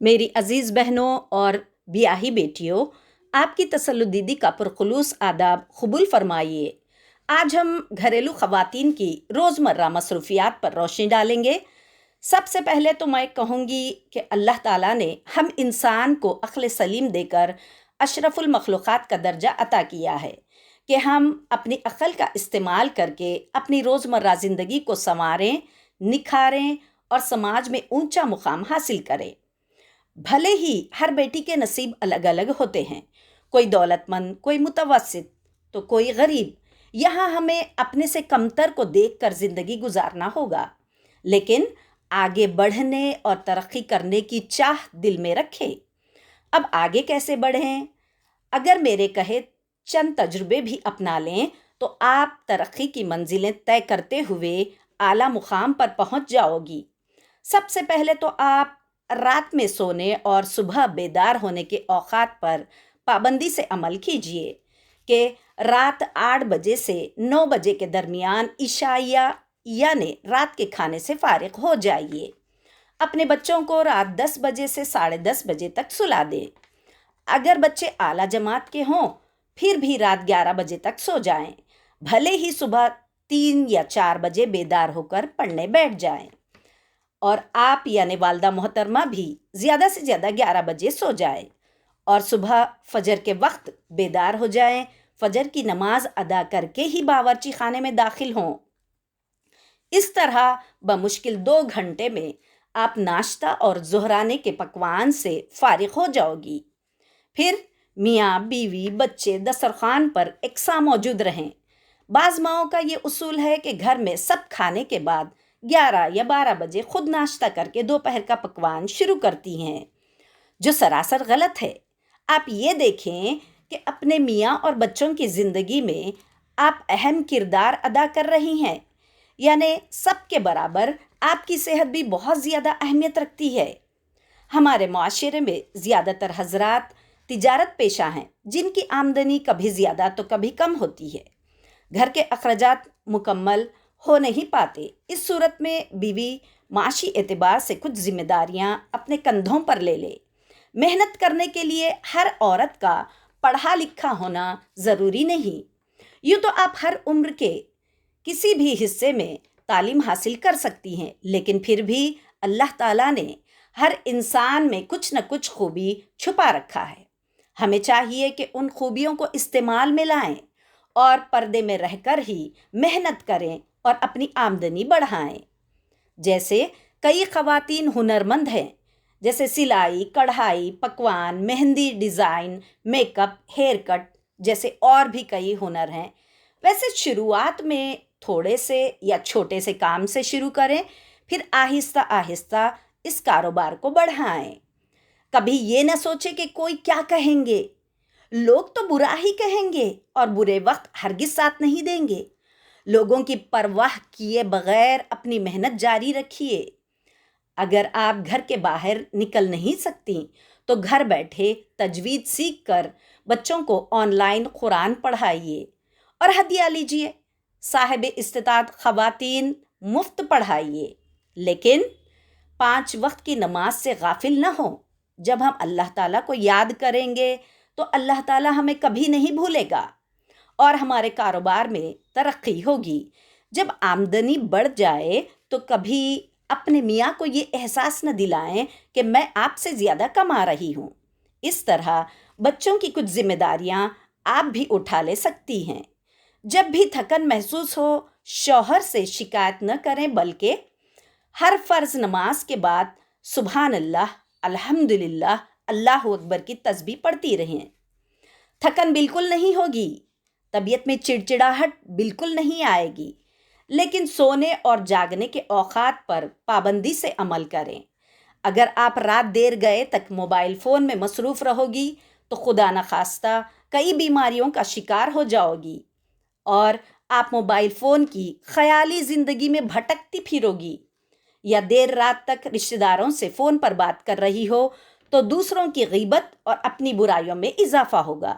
میری عزیز بہنوں اور بیاہی بیٹیوں، آپ کی تسلّدیدی کا پرخلوص آداب قبول فرمائیے۔ آج ہم گھریلو خواتین کی روزمرہ مصروفیات پر روشنی ڈالیں گے۔ سب سے پہلے تو میں کہوں گی کہ اللہ تعالیٰ نے ہم انسان کو عقل سلیم دے کر اشرف المخلوقات کا درجہ عطا کیا ہے کہ ہم اپنی عقل کا استعمال کر کے اپنی روزمرہ زندگی کو سنواریں، نکھاریں اور سماج میں اونچا مقام حاصل کریں۔ بھلے ہی ہر بیٹی کے نصیب الگ الگ ہوتے ہیں، کوئی دولت مند، کوئی متوسط تو کوئی غریب۔ یہاں ہمیں اپنے سے کمتر کو دیکھ کر زندگی گزارنا ہوگا، لیکن آگے بڑھنے اور ترقی کرنے کی چاہ دل میں رکھیں۔ اب آگے کیسے بڑھیں؟ اگر میرے کہے چند تجربے بھی اپنا لیں تو آپ ترقی کی منزلیں طے کرتے ہوئے اعلیٰ مقام پر پہنچ جاؤ گی۔ سب سے پہلے تو آپ رات میں سونے اور صبح بیدار ہونے کے اوقات پر پابندی سے عمل کیجیے کہ رات 8 بجے سے 9 بجے کے درمیان عشائیہ یعنی رات کے کھانے سے فارغ ہو جائیے۔ اپنے بچوں کو رات 10 بجے سے 10:30 بجے تک سلا دیں۔ اگر بچے اعلیٰ جماعت کے ہوں پھر بھی رات 11 بجے تک سو جائیں، بھلے ہی صبح 3 یا 4 بجے بیدار ہو کر پڑھنے بیٹھ جائیں۔ اور آپ یعنی والدہ محترمہ بھی زیادہ سے زیادہ 11 بجے سو جائیں اور صبح فجر کے وقت بیدار ہو جائیں، فجر کی نماز ادا کر کے ہی باورچی خانے میں داخل ہوں۔ اس طرح بمشکل 2 گھنٹے میں آپ ناشتہ اور ظہرانے کے پکوان سے فارغ ہو جاؤ گی۔ پھر میاں بیوی بچے دسترخوان پر یکساں موجود رہیں۔ بعض ماؤں کا یہ اصول ہے کہ گھر میں سب کھانے کے بعد 11 یا 12 بجے خود ناشتہ کر کے دوپہر کا پکوان شروع کرتی ہیں، جو سراسر غلط ہے۔ آپ یہ دیکھیں کہ اپنے میاں اور بچوں کی زندگی میں آپ اہم کردار ادا کر رہی ہیں، یعنی سب کے برابر آپ کی صحت بھی بہت زیادہ اہمیت رکھتی ہے۔ ہمارے معاشرے میں زیادہ تر حضرات تجارت پیشہ ہیں، جن کی آمدنی کبھی زیادہ تو کبھی کم ہوتی ہے۔ گھر کے اخراجات مکمل ہو نہیں پاتے۔ اس صورت میں بیوی معاشی اعتبار سے کچھ ذمہ داریاں اپنے کندھوں پر لے لے۔ محنت کرنے کے لیے ہر عورت کا پڑھا لکھا ہونا ضروری نہیں۔ یوں تو آپ ہر عمر کے کسی بھی حصے میں تعلیم حاصل کر سکتی ہیں، لیکن پھر بھی اللہ تعالیٰ نے ہر انسان میں کچھ نہ کچھ خوبی چھپا رکھا ہے۔ ہمیں چاہیے کہ ان خوبیوں کو استعمال میں لائیں اور پردے میں رہ کر ہی محنت کریں اور اپنی آمدنی بڑھائیں۔ جیسے کئی خواتین ہنرمند ہیں، جیسے سلائی، کڑھائی، پکوان، mehndi design, makeup, haircut جیسے اور بھی کئی ہنر ہیں۔ ویسے شروعات میں تھوڑے سے یا چھوٹے سے کام سے شروع کریں، پھر آہستہ آہستہ اس کاروبار کو بڑھائیں۔ کبھی یہ نہ سوچیں کہ کوئی کیا کہیں گے۔ لوگ تو برا ہی کہیں گے اور برے وقت ہرگز ساتھ نہیں دیں گے۔ لوگوں کی پرواہ کیے بغیر اپنی محنت جاری رکھیے۔ اگر آپ گھر کے باہر نکل نہیں سکتی تو گھر بیٹھے تجوید سیکھ کر بچوں کو آن لائن قرآن پڑھائیے اور ہدیہ لیجیے۔ صاحب استطاعت خواتین مفت پڑھائیے، لیکن 5 وقت کی نماز سے غافل نہ ہوں۔ جب ہم اللہ تعالیٰ کو یاد کریں گے تو اللہ تعالیٰ ہمیں کبھی نہیں بھولے گا اور ہمارے کاروبار میں ترقی ہوگی۔ جب آمدنی بڑھ جائے تو کبھی اپنے میاں کو یہ احساس نہ دلائیں کہ میں آپ سے زیادہ کما رہی ہوں۔ اس طرح بچوں کی کچھ ذمہ داریاں آپ بھی اٹھا لے سکتی ہیں۔ جب بھی تھکن محسوس ہو، شوہر سے شکایت نہ کریں، بلکہ ہر فرض نماز کے بعد سبحان اللہ، الحمدللہ، اللہ اکبر کی تسبیح پڑھتی رہیں۔ تھکن بالکل نہیں ہوگی، طبیعت میں چڑچڑاہٹ بالکل نہیں آئے گی، لیکن سونے اور جاگنے کے اوقات پر پابندی سے عمل کریں۔ اگر آپ رات دیر گئے تک موبائل فون میں مصروف رہو گی تو خدا نخواستہ کئی بیماریوں کا شکار ہو جاؤ گی اور آپ موبائل فون کی خیالی زندگی میں بھٹکتی پھرو گی، یا دیر رات تک رشتہ داروں سے فون پر بات کر رہی ہو تو دوسروں کی غیبت اور اپنی برائیوں میں اضافہ ہوگا۔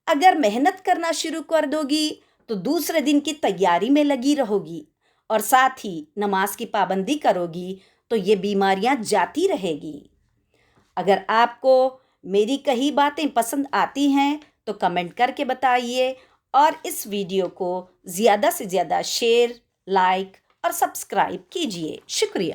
اگر محنت کرنا شروع کر دو گی تو دوسرے دن کی تیاری میں لگی رہو گی اور ساتھ ہی نماز کی پابندی کرو گی تو یہ بیماریاں جاتی رہے گی۔ اگر آپ کو میری کہی باتیں پسند آتی ہیں تو کمنٹ کر کے بتائیے اور اس ویڈیو کو زیادہ سے زیادہ شیئر، لائک اور سبسکرائب کیجیے۔ شکریہ۔